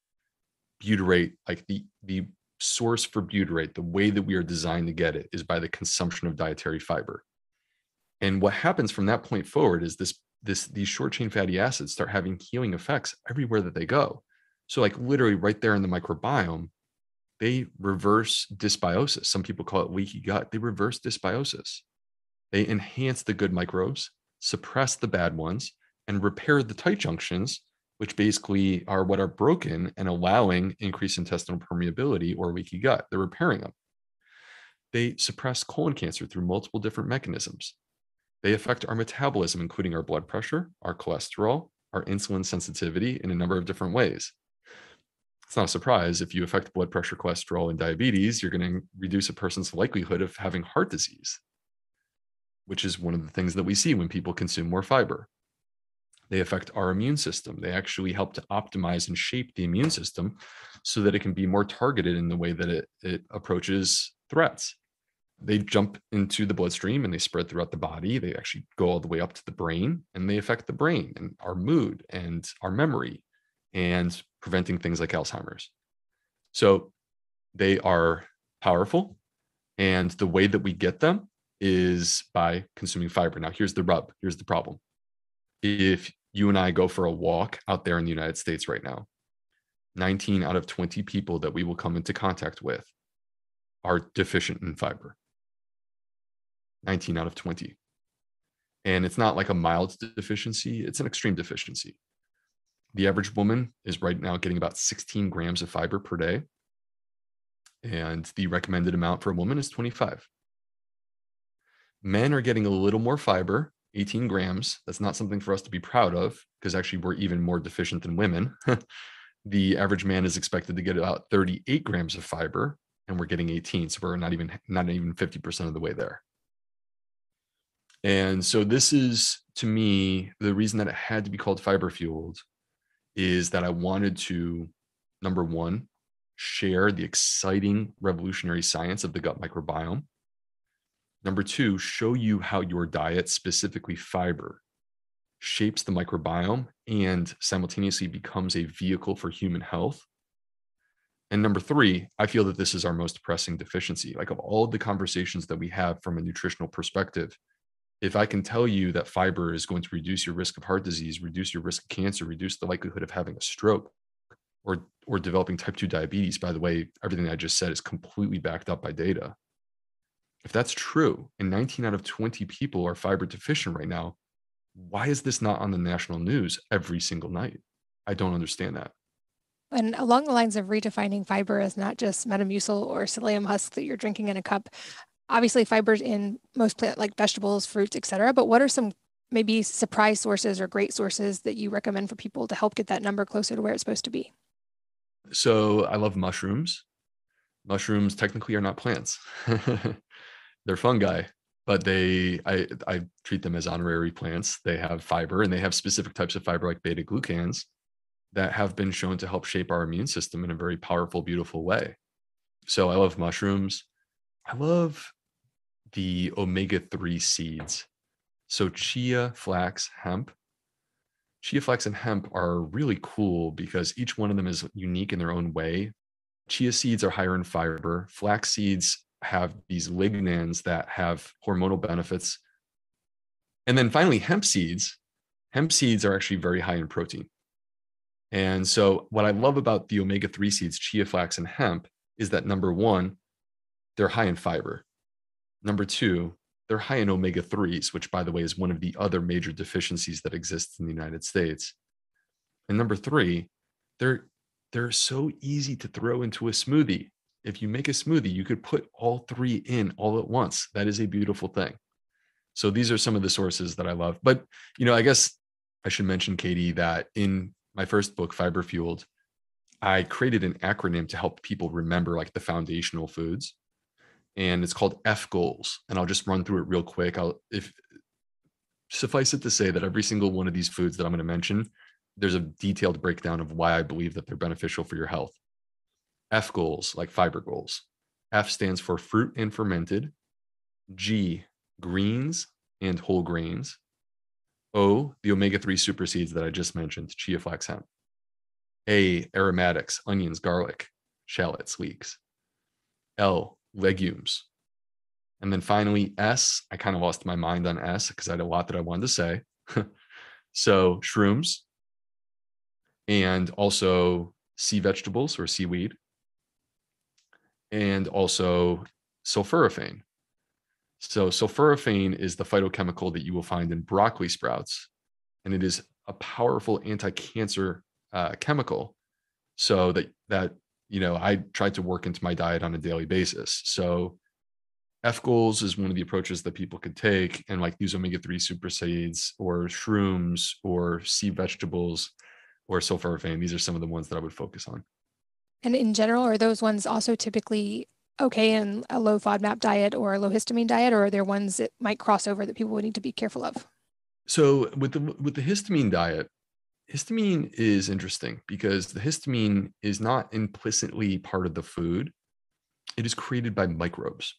Butyrate, like the source for butyrate, the way that we are designed to get it is by the consumption of dietary fiber. And what happens from that point forward is these short chain fatty acids start having healing effects everywhere that they go. So like literally right there in the microbiome, they reverse dysbiosis. Some people call it leaky gut. They reverse dysbiosis. They enhance the good microbes, suppress the bad ones, and repair the tight junctions, which basically are what are broken and allowing increased intestinal permeability or leaky gut. They're repairing them. They suppress colon cancer through multiple different mechanisms. They affect our metabolism, including our blood pressure, our cholesterol, our insulin sensitivity in a number of different ways. It's not a surprise if you affect blood pressure, cholesterol, and diabetes, you're going to reduce a person's likelihood of having heart disease, which is one of the things that we see when people consume more fiber. They affect our immune system. They actually help to optimize and shape the immune system so that it can be more targeted in the way that it approaches threats. They jump into the bloodstream and they spread throughout the body. They actually go all the way up to the brain, and they affect the brain and our mood and our memory and preventing things like Alzheimer's. So they are powerful, and the way that we get them is by consuming fiber. Now, here's the rub. Here's the problem. If you and I go for a walk out there in the United States right now, 19 out of 20 people that we will come into contact with are deficient in fiber. 19 out of 20. And it's not like a mild deficiency, it's an extreme deficiency. The average woman is right now getting about 16 grams of fiber per day. And the recommended amount for a woman is 25. Men are getting a little more fiber, 18 grams. That's not something for us to be proud of, because actually we're even more deficient than women. The average man is expected to get about 38 grams of fiber, and we're getting 18. So we're not even 50% of the way there. And so this is, to me, the reason that it had to be called fiber fueled is that I wanted to, number one, share the exciting revolutionary science of the gut microbiome. Number two, show you how your diet, specifically fiber, shapes the microbiome and simultaneously becomes a vehicle for human health. And number three, I feel that this is our most pressing deficiency. Like, of all of the conversations that we have from a nutritional perspective, if I can tell you that fiber is going to reduce your risk of heart disease, reduce your risk of cancer, reduce the likelihood of having a stroke or developing type 2 diabetes, by the way, everything I just said is completely backed up by data. If that's true, and 19 out of 20 people are fiber deficient right now, why is this not on the national news every single night? I don't understand that. And along the lines of redefining fiber as not just Metamucil or psyllium husk that you're drinking in a cup, obviously fiber's in most plant like vegetables, fruits, etc. But what are some maybe surprise sources or great sources that you recommend for people to help get that number closer to where it's supposed to be? So I love mushrooms. Mushrooms technically are not plants. They're fungi, but I treat them as honorary plants. They have fiber, and they have specific types of fiber like beta glucans that have been shown to help shape our immune system in a very powerful, beautiful way. So I love mushrooms. I love the omega-3 seeds. So chia, flax, hemp. Chia, flax, and hemp are really cool because each one of them is unique in their own way. Chia seeds are higher in fiber. Flax seeds have these lignans that have hormonal benefits. And then finally, hemp seeds. Hemp seeds are actually very high in protein. And so what I love about the omega-3 seeds, chia, flax, and hemp, is that number one, they're high in fiber. Number two, they're high in omega-3s, which, by the way, is one of the other major deficiencies that exists in the United States. And number three, they're so easy to throw into a smoothie. If you make a smoothie, you could put all three in all at once. That is a beautiful thing. So these are some of the sources that I love. But, I guess I should mention, Katie, that in my first book, Fiber Fueled, I created an acronym to help people remember like the foundational foods. And it's called F goals. And I'll just run through it real quick. Suffice it to say that every single one of these foods that I'm going to mention, there's a detailed breakdown of why I believe that they're beneficial for your health. F goals, like fiber goals. F stands for fruit and fermented. G, greens and whole grains. O, the omega-3 super seeds that I just mentioned, chia, flax, hemp. A, aromatics, onions, garlic, shallots, leeks. L, legumes. And then finally, S, I kind of lost my mind on S because I had a lot that I wanted to say. So shrooms, and also sea vegetables or seaweed, and also sulforaphane. So sulforaphane is the phytochemical that you will find in broccoli sprouts, and it is a powerful anti-cancer chemical. So that I try to work into my diet on a daily basis. So F-goals is one of the approaches that people could take, and like use omega-3 super seeds or shrooms or sea vegetables or sulforaphane. These are some of the ones that I would focus on. And in general, are those ones also typically okay in a low FODMAP diet or a low histamine diet, or are there ones that might cross over that people would need to be careful of? So with the histamine diet, histamine is interesting because the histamine is not implicitly part of the food. It is created by microbes.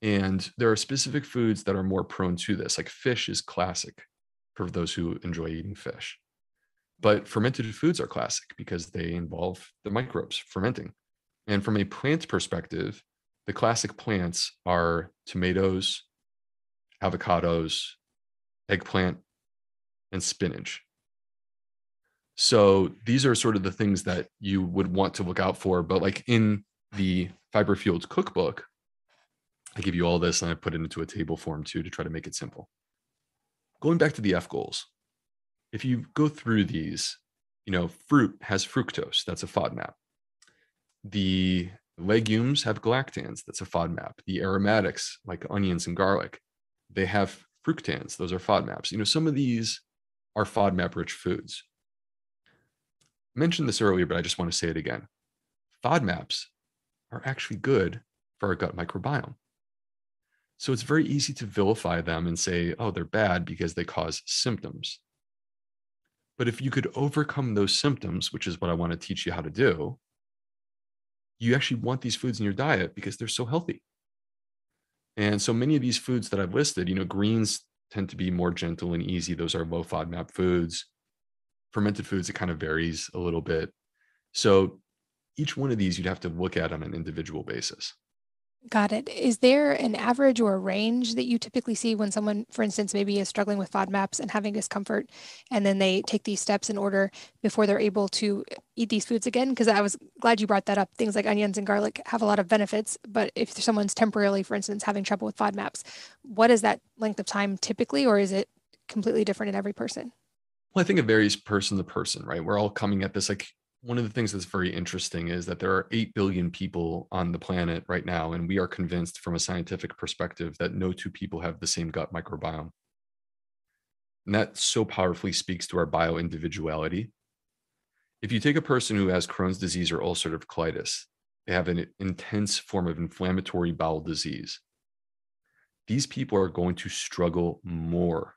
And there are specific foods that are more prone to this, like fish is classic for those who enjoy eating fish. But fermented foods are classic because they involve the microbes fermenting. And from a plant perspective, the classic plants are tomatoes, avocados, eggplant, and spinach. So these are sort of the things that you would want to look out for. But like in the Fiber Fueled cookbook, I give you all this and I put it into a table form too to try to make it simple. Going back to the F goals, if you go through these, fruit has fructose, that's a FODMAP. The legumes have galactans, that's a FODMAP. The aromatics, like onions and garlic, they have fructans, those are FODMAPs. Some of these are FODMAP-rich foods. I mentioned this earlier, but I just want to say it again. FODMAPs are actually good for our gut microbiome. So it's very easy to vilify them and say, oh, they're bad because they cause symptoms. But if you could overcome those symptoms, which is what I want to teach you how to do, you actually want these foods in your diet because they're so healthy. And so many of these foods that I've listed, greens tend to be more gentle and easy. Those are low FODMAP foods. Fermented foods, it kind of varies a little bit. So each one of these you'd have to look at on an individual basis. Got it. Is there an average or a range that you typically see when someone, for instance, maybe is struggling with FODMAPs and having discomfort, and then they take these steps in order before they're able to eat these foods again? Because I was glad you brought that up. Things like onions and garlic have a lot of benefits, but if someone's temporarily, for instance, having trouble with FODMAPs, what is that length of time typically, or is it completely different in every person? Well, I think it varies person to person, right? We're all coming at this like, one of the things that's very interesting is that there are 8 billion people on the planet right now, and we are convinced from a scientific perspective that no two people have the same gut microbiome. And that so powerfully speaks to our bio-individuality. If you take a person who has Crohn's disease or ulcerative colitis, they have an intense form of inflammatory bowel disease. These people are going to struggle more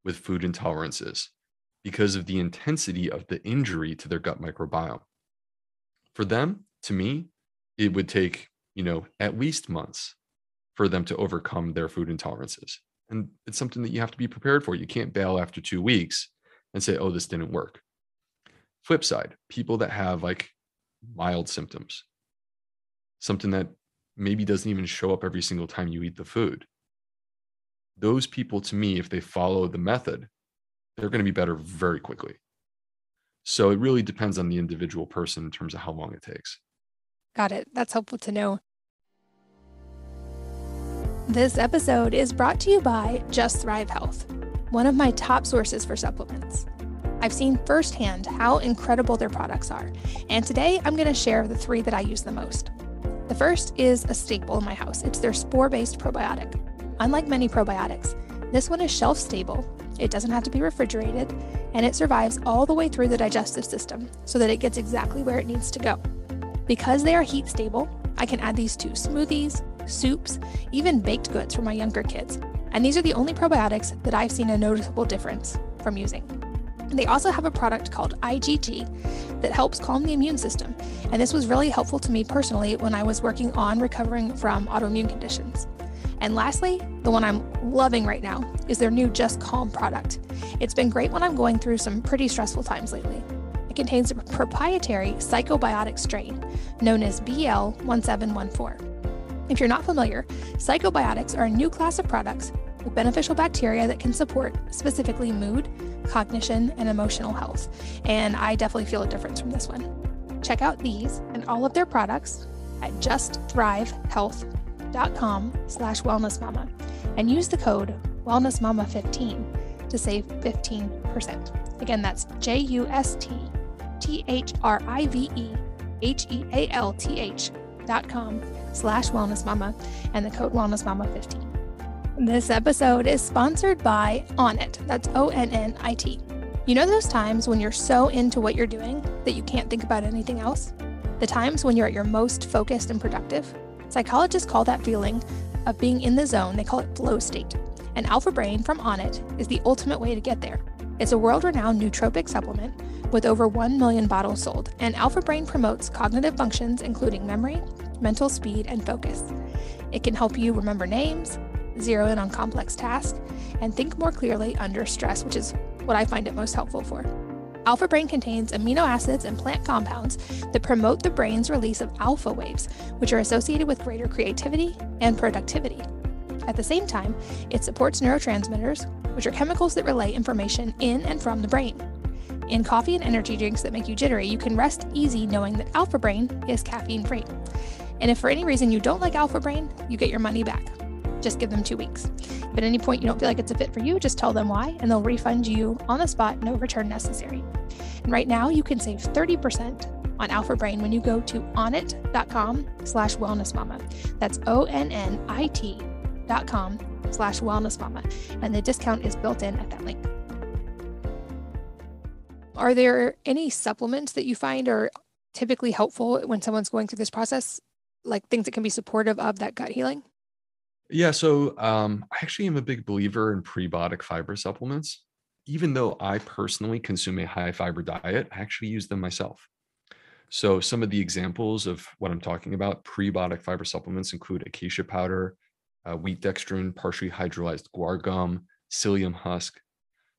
with food intolerances because of the intensity of the injury to their gut microbiome. For them, to me, it would take, at least months for them to overcome their food intolerances. And it's something that you have to be prepared for. You can't bail after 2 weeks and say, oh, this didn't work. Flip side, people that have like mild symptoms, something that maybe doesn't even show up every single time you eat the food. Those people, to me, if they follow the method, they're going to be better very quickly. So it really depends on the individual person in terms of how long it takes. Got it. That's helpful to know. This episode is brought to you by Just Thrive Health, one of my top sources for supplements. I've seen firsthand how incredible their products are, and today I'm going to share the 3 that I use the most. The first is a staple in my house. It's their Spore-based probiotic. Unlike many probiotics, this one is shelf-stable. It doesn't have to be refrigerated, and it survives all the way through the digestive system so that it gets exactly where it needs to go. Because they are heat stable, I can add these to smoothies, soups, even baked goods for my younger kids. And these are the only probiotics that I've seen a noticeable difference from using. And they also have a product called IgT that helps calm the immune system. And this was really helpful to me personally when I was working on recovering from autoimmune conditions. And lastly, the one I'm loving right now is their new Just Calm product. It's been great when I'm going through some pretty stressful times lately. It contains a proprietary psychobiotic strain known as BL1714. If you're not familiar, psychobiotics are a new class of products with beneficial bacteria that can support specifically mood, cognition, and emotional health. And I definitely feel a difference from this one. Check out these and all of their products at justthrivehealth.com/wellnessmama and use the code wellnessmama15 to save 15%. Again, that's JustThrivehealth onnit.com/wellnessmama and the code wellnessmama15. This episode is sponsored by Onnit. That's ONNIT. You know those times when you're so into what you're doing that you can't think about anything else? The times when you're at your most focused and productive? Psychologists call that feeling of being in the zone, they call it flow state. And Alpha Brain from Onnit is the ultimate way to get there. It's a world-renowned nootropic supplement with over 1 million bottles sold, and Alpha Brain promotes cognitive functions including memory, mental speed, and focus. It can help you remember names, zero in on complex tasks, and think more clearly under stress, which is what I find it most helpful for. Alpha Brain contains amino acids and plant compounds that promote the brain's release of alpha waves, which are associated with greater creativity and productivity. At the same time, it supports neurotransmitters, which are chemicals that relay information in and from the brain. In coffee and energy drinks that make you jittery, you can rest easy knowing that Alpha Brain is caffeine-free. And if for any reason you don't like Alpha Brain, you get your money back. Just give them 2 weeks. If at any point you don't feel like it's a fit for you, just tell them why, and they'll refund you on the spot, no return necessary. And right now, you can save 30% on Alpha Brain when you go to onnit.com/wellnessmama. That's onnit.com/wellnessmama. And the discount is built in at that link. Are there any supplements that you find are typically helpful when someone's going through this process, like things that can be supportive of that gut healing? Yeah, so I actually am a big believer in prebiotic fiber supplements. Even though I personally consume a high fiber diet, I actually use them myself. So some of the examples of what I'm talking about, prebiotic fiber supplements include acacia powder, wheat dextrin, partially hydrolyzed guar gum, psyllium husk.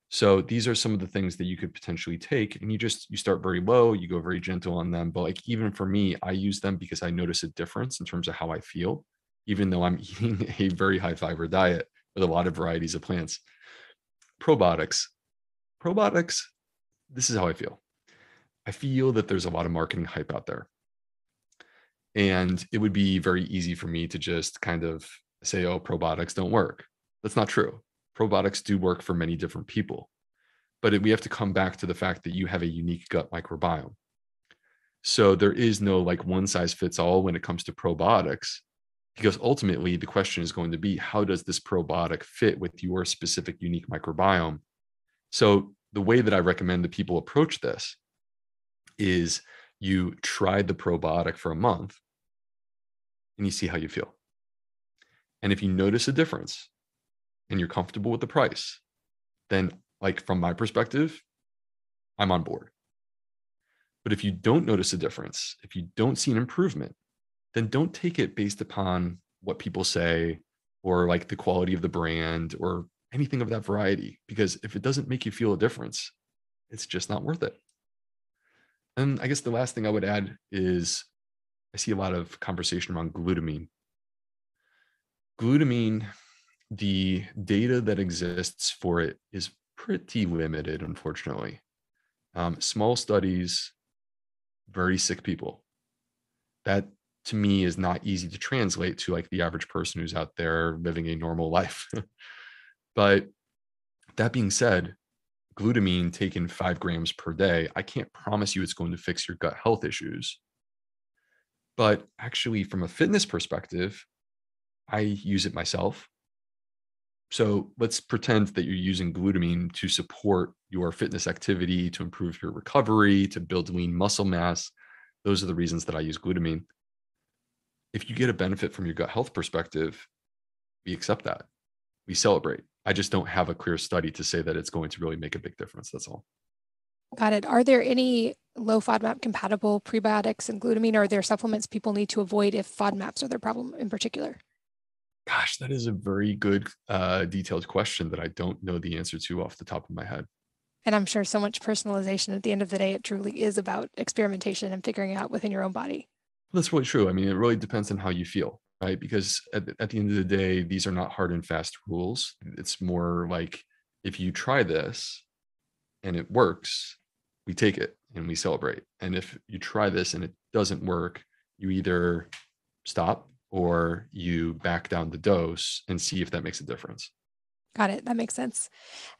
So these are some of the things that you could potentially take, and you start very low, you go very gentle on them. But like even for me, I use them because I notice a difference in terms of how I feel, even though I'm eating a very high fiber diet with a lot of varieties of plants. Probiotics, this is how I feel. I feel that there's a lot of marketing hype out there. And it would be very easy for me to just kind of say, oh, probiotics don't work. That's not true. Probiotics do work for many different people. But we have to come back to the fact that you have a unique gut microbiome. So there is no like one size fits all when it comes to probiotics, because ultimately the question is going to be, how does this probiotic fit with your specific unique microbiome? So the way that I recommend that people approach this is you try the probiotic for a month and you see how you feel. And if you notice a difference and you're comfortable with the price, then like from my perspective, I'm on board. But if you don't notice a difference, if you don't see an improvement, then don't take it based upon what people say or like the quality of the brand or anything of that variety, because if it doesn't make you feel a difference, it's just not worth it. And I guess the last thing I would add is I see a lot of conversation around glutamine. Glutamine, the data that exists for it is pretty limited, unfortunately. Small studies, very sick people. That to me is not easy to translate to like the average person who's out there living a normal life. But that being said, glutamine taken 5 grams per day, I can't promise you it's going to fix your gut health issues. But actually, from a fitness perspective, I use it myself. So let's pretend that you're using glutamine to support your fitness activity, to improve your recovery, to build lean muscle mass. Those are the reasons that I use glutamine. If you get a benefit from your gut health perspective, we accept that. We celebrate. I just don't have a clear study to say that it's going to really make a big difference. That's all. Got it. Are there any low FODMAP compatible prebiotics and glutamine, or are there supplements people need to avoid if FODMAPs are their problem in particular? Gosh, that is a very good detailed question that I don't know the answer to off the top of my head. And I'm sure so much personalization at the end of the day, it truly is about experimentation and figuring out within your own body. That's really true. I mean, it really depends on how you feel, right? Because at the end of the day, these are not hard and fast rules. It's more like if you try this and it works, we take it and we celebrate. And if you try this and it doesn't work, you either stop or you back down the dose and see if that makes a difference. Got it. That makes sense.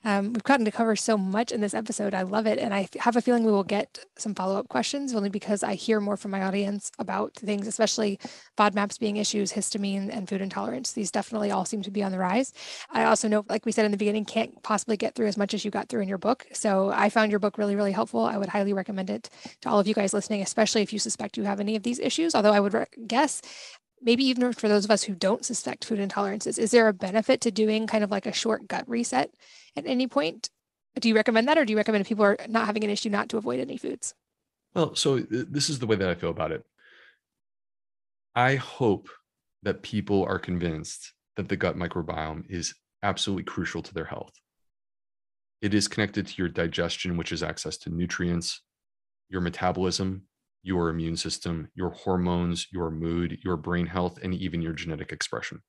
We've gotten to cover so much in this episode. I love it. And I have a feeling we will get some follow-up questions only because I hear more from my audience about things, especially FODMAPs being issues, histamine, and food intolerance. These definitely all seem to be on the rise. I also know, like we said in the beginning, can't possibly get through as much as you got through in your book. So I found your book really, really helpful. I would highly recommend it to all of you guys listening, especially if you suspect you have any of these issues. Although I would guess maybe even for those of us who don't suspect food intolerances, is there a benefit to doing kind of like a short gut reset at any point? Do you recommend that, or do you recommend if people are not having an issue not to avoid any foods? Well, so this is the way that I feel about it. I hope that people are convinced that the gut microbiome is absolutely crucial to their health. It is connected to your digestion, which is access to nutrients, your metabolism, your immune system, your hormones, your mood, your brain health, and even your genetic expression.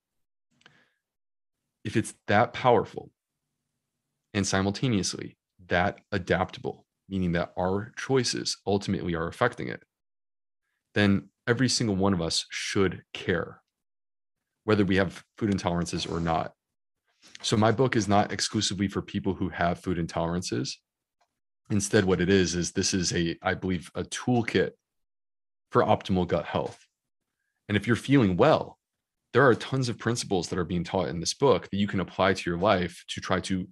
If it's that powerful and simultaneously that adaptable, meaning that our choices ultimately are affecting it, then every single one of us should care, whether we have food intolerances or not. So my book is not exclusively for people who have food intolerances. Instead, what it is this is I believe, a toolkit for optimal gut health. And if you're feeling well, there are tons of principles that are being taught in this book that you can apply to your life to try to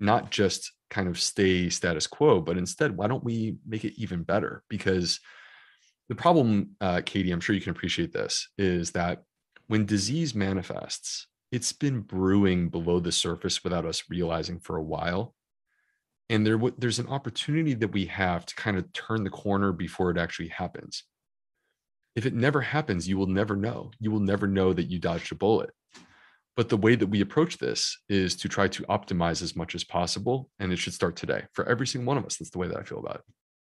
not just kind of stay status quo, but instead, why don't we make it even better? Because the problem, Katie, I'm sure you can appreciate this, is that when disease manifests, it's been brewing below the surface without us realizing for a while. And there's an opportunity that we have to kind of turn the corner before it actually happens. If it never happens, you will never know. You will never know that you dodged a bullet. But the way that we approach this is to try to optimize as much as possible. And it should start today for every single one of us. That's the way that I feel about it.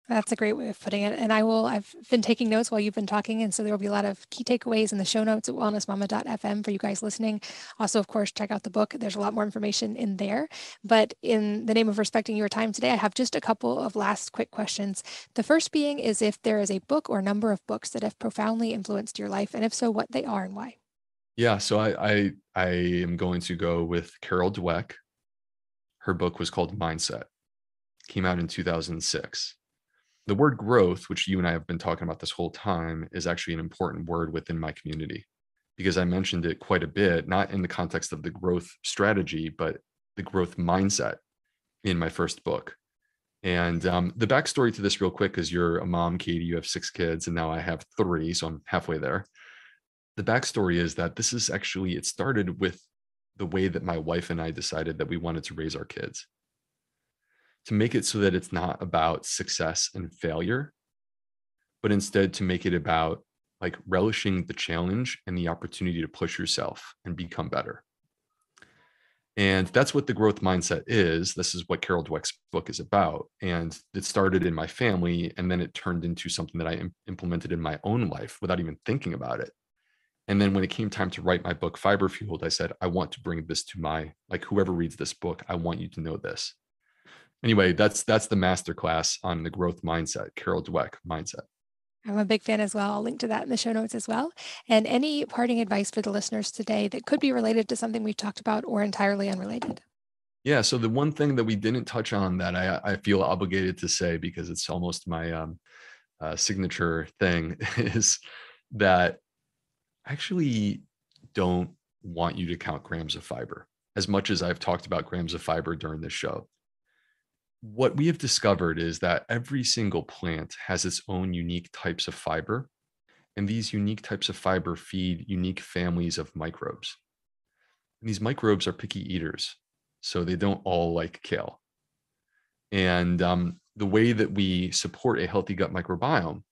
That's a great way of putting it. And I've been taking notes while you've been talking. And so there will be a lot of key takeaways in the show notes at wellnessmama.fm for you guys listening. Also, of course, check out the book. There's a lot more information in there. But in the name of respecting your time today, I have just a couple of last quick questions. The first being is if there is a book or number of books that have profoundly influenced your life, and if so, what they are and why. Yeah, so I am going to go with Carol Dweck. Her book was called Mindset. Came out in 2006. The word growth, which you and I have been talking about this whole time, is actually an important word within my community because I mentioned it quite a bit, not in the context of the growth strategy, but the growth mindset in my first book. And the backstory to this real quick, because you're a mom, Katie, you have 6 kids, and now I have 3, so I'm halfway there. The backstory is that this is actually, it started with the way that my wife and I decided that we wanted to raise our kids. To make it so that it's not about success and failure, but instead to make it about like relishing the challenge and the opportunity to push yourself and become better. And that's what the growth mindset is. This is what Carol Dweck's book is about. And it started in my family, and then it turned into something that I implemented in my own life without even thinking about it. And then when it came time to write my book, Fiber Fueled, I said, I want to bring this to my, like, whoever reads this book, I want you to know this. Anyway, that's the masterclass on the growth mindset, Carol Dweck mindset. I'm a big fan as well. I'll link to that in the show notes as well. And any parting advice for the listeners today that could be related to something we've talked about or entirely unrelated? Yeah. So the one thing that we didn't touch on that I feel obligated to say, because it's almost my signature thing, is that I actually don't want you to count grams of fiber as much as I've talked about grams of fiber during this show. What we have discovered is that every single plant has its own unique types of fiber, and these unique types of fiber feed unique families of microbes. And these microbes are picky eaters, so they don't all like kale. And the way that we support a healthy gut microbiome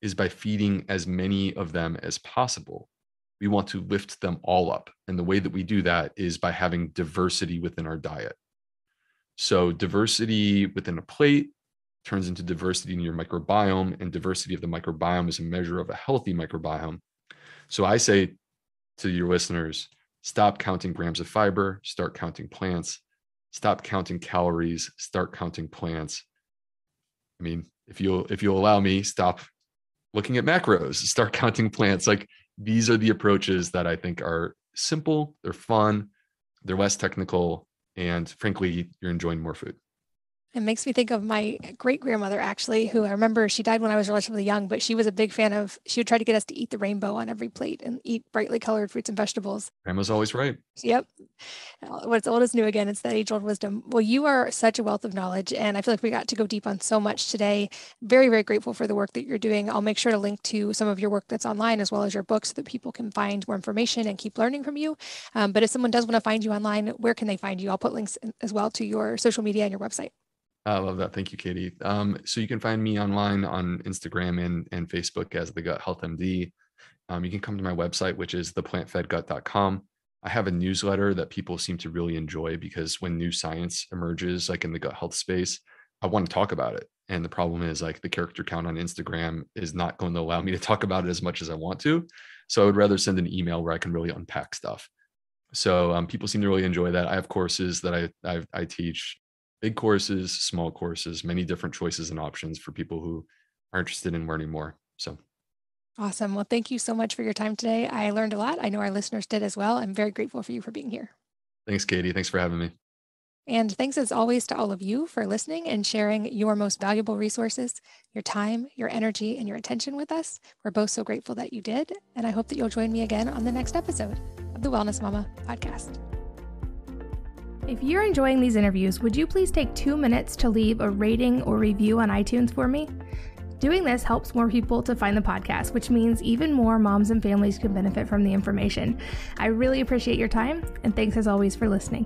is by feeding as many of them as possible. We want to lift them all up. And the way that we do that is by having diversity within our diet. So diversity within a plate turns into diversity in your microbiome, and diversity of the microbiome is a measure of a healthy microbiome. So I say to your listeners, stop counting grams of fiber, start counting plants. Stop counting calories, start counting plants. I mean, if you'll allow me, stop looking at macros, start counting plants. Like, these are the approaches that I think are simple, they're fun, they're less technical, and frankly, you're enjoying more food. It makes me think of my great-grandmother, actually, who I remember she died when I was relatively young, but she was a big fan of, she would try to get us to eat the rainbow on every plate and eat brightly colored fruits and vegetables. Grandma's always right. Yep. What's old is new again. It's that age-old wisdom. Well, you are such a wealth of knowledge, and I feel like we got to go deep on so much today. Very, very grateful for the work that you're doing. I'll make sure to link to some of your work that's online as well as your books so that people can find more information and keep learning from you. But if someone does want to find you online, where can they find you? I'll put links as well to your social media and your website. I love that. Thank you, Katie. So you can find me online on Instagram and Facebook as The Gut Health MD. You can come to my website, which is theplantfedgut.com. I have a newsletter that people seem to really enjoy because when new science emerges, like in the gut health space, I want to talk about it. And the problem is like the character count on Instagram is not going to allow me to talk about it as much as I want to. So I would rather send an email where I can really unpack stuff. So people seem to really enjoy that. I have courses that I teach. Big courses, small courses, many different choices and options for people who are interested in learning more. So awesome. Well, thank you so much for your time today. I learned a lot. I know our listeners did as well. I'm very grateful for you for being here. Thanks, Katie. Thanks for having me. And thanks as always to all of you for listening and sharing your most valuable resources, your time, your energy, and your attention with us. We're both so grateful that you did. And I hope that you'll join me again on the next episode of the Wellness Mama podcast. If you're enjoying these interviews, would you please take 2 minutes to leave a rating or review on iTunes for me? Doing this helps more people to find the podcast, which means even more moms and families can benefit from the information. I really appreciate your time, and thanks as always for listening.